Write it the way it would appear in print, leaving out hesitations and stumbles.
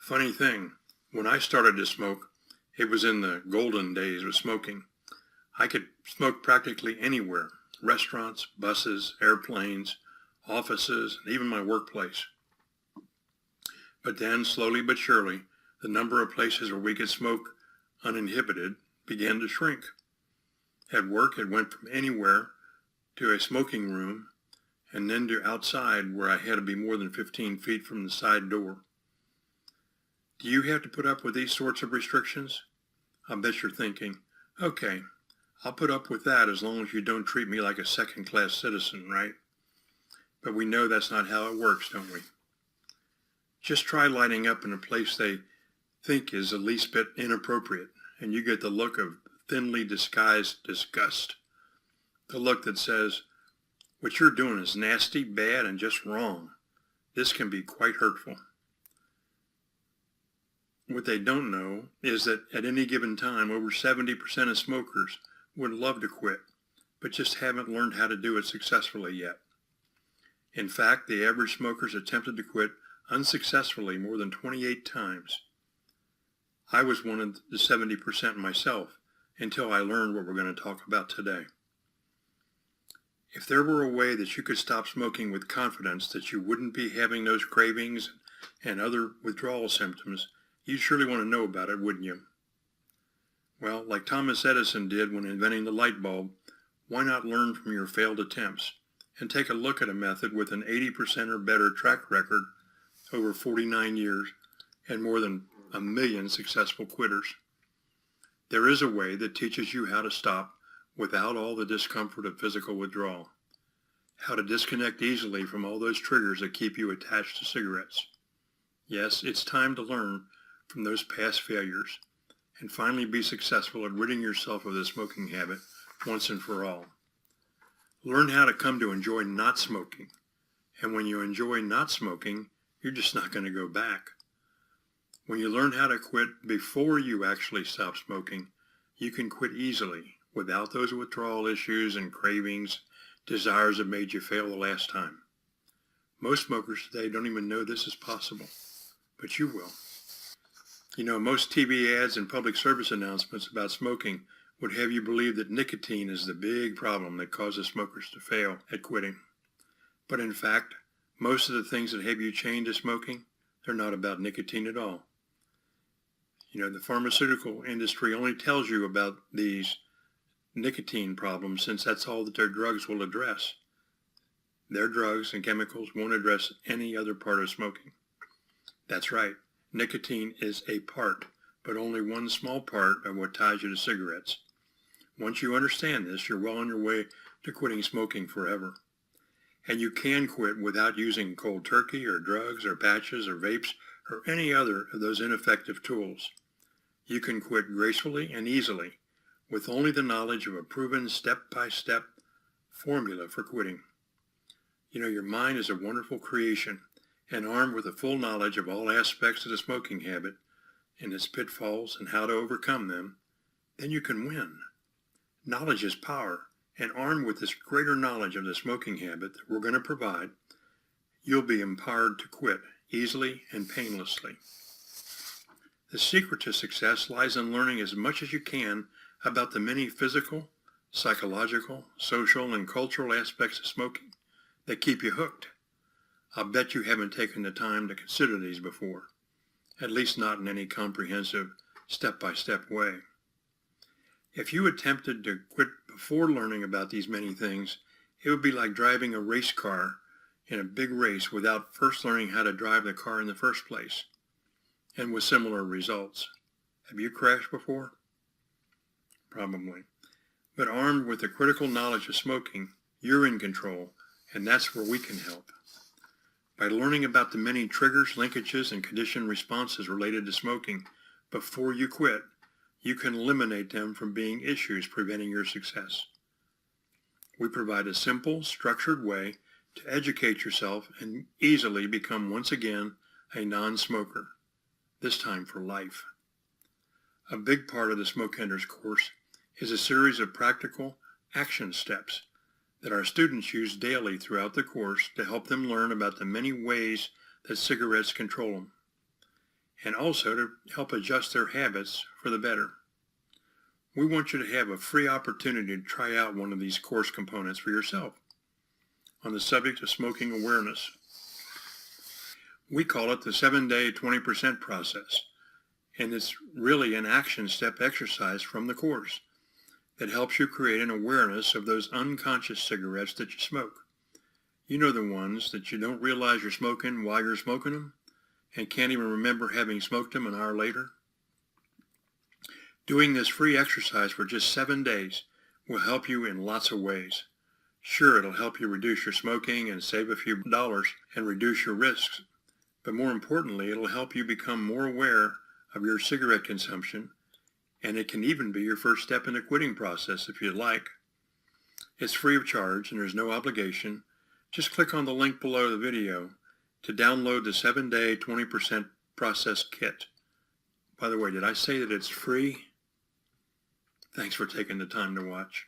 Funny thing, when I started to smoke, it was in the golden days of smoking. I could smoke practically anywhere, restaurants, buses, airplanes, offices, and even my workplace. But then, slowly but surely, the number of places where we could smoke uninhibited began to shrink. At work, it went from anywhere to a smoking room, and then to outside where I had to be more than 15 feet from the side door. Do you have to put up with these sorts of restrictions? I bet you're thinking, okay, I'll put up with that as long as you don't treat me like a second-class citizen, right? But we know that's not how it works, don't we? Just try lighting up in a place they think is the least bit inappropriate, and you get the look of thinly disguised disgust. The look that says, what you're doing is nasty, bad, and just wrong. This can be quite hurtful. What they don't know is that at any given time, over 70% of smokers would love to quit, but just haven't learned how to do it successfully yet. In fact, the average smoker's attempted to quit unsuccessfully more than 28 times. I was one of the 70% myself until I learned what we're going to talk about today. If there were a way that you could stop smoking with confidence that you wouldn't be having those cravings and other withdrawal symptoms, you'd surely want to know about it, wouldn't you? Well, like Thomas Edison did when inventing the light bulb, why not learn from your failed attempts and take a look at a method with an 80% or better track record over 49 years and more than 1 million successful quitters? There is a way that teaches you how to stop without all the discomfort of physical withdrawal, how to disconnect easily from all those triggers that keep you attached to cigarettes. Yes, it's time to learn from those past failures and finally be successful at ridding yourself of the smoking habit once and for all. Learn how to come to enjoy not smoking, and when you enjoy not smoking, you're just not going to go back. When you learn how to quit before you actually stop smoking, you can quit easily without those withdrawal issues and cravings, desires that made you fail the last time. Most smokers today don't even know this is possible, but you will. You know, most TV ads and public service announcements about smoking would have you believe that nicotine is the big problem that causes smokers to fail at quitting. But in fact, most of the things that have you chained to smoking, they're not about nicotine at all. You know, the pharmaceutical industry only tells you about these nicotine problems since that's all that their drugs will address. Their drugs and chemicals won't address any other part of smoking. That's right. Nicotine is a part, but only one small part of what ties you to cigarettes. Once you understand this, you're well on your way to quitting smoking forever. And you can quit without using cold turkey or drugs or patches or vapes or any other of those ineffective tools. You can quit gracefully and easily with only the knowledge of a proven step-by-step formula for quitting. You know, your mind is a wonderful creation, and armed with a full knowledge of all aspects of the smoking habit and its pitfalls and how to overcome them, then you can win. Knowledge is power, and armed with this greater knowledge of the smoking habit that we're going to provide, you'll be empowered to quit easily and painlessly. The secret to success lies in learning as much as you can about the many physical, psychological, social, and cultural aspects of smoking that keep you hooked. I'll bet you haven't taken the time to consider these before, at least not in any comprehensive, step-by-step way. If you attempted to quit before learning about these many things, it would be like driving a race car in a big race without first learning how to drive the car in the first place, and with similar results. Have you crashed before? Probably. But armed with the critical knowledge of smoking, you're in control, and that's where we can help. By learning about the many triggers, linkages, and conditioned responses related to smoking before you quit, you can eliminate them from being issues preventing your success. We provide a simple, structured way to educate yourself and easily become once again a non-smoker, this time for life. A big part of the Smoke Enders course is a series of practical action steps that our students use daily throughout the course to help them learn about the many ways that cigarettes control them. and also to help adjust their habits for the better. We want you to have a free opportunity to try out one of these course components for yourself on the subject of smoking awareness. We call it the 7-day 20% process, and it's really an action step exercise from the course that helps you create an awareness of those unconscious cigarettes that you smoke. You know, the ones that you don't realize you're smoking while you're smoking them and can't even remember having smoked them an hour later. Doing this free exercise for just 7 days will help you in lots of ways. Sure, it'll help you reduce your smoking and save a few dollars and reduce your risks. But more importantly, it'll help you become more aware of your cigarette consumption, and it can even be your first step in the quitting process if you'd like. It's free of charge and there's no obligation. Just click on the link below the video to download the 7-day 20% process kit. By the way, did I say that it's free? Thanks for taking the time to watch.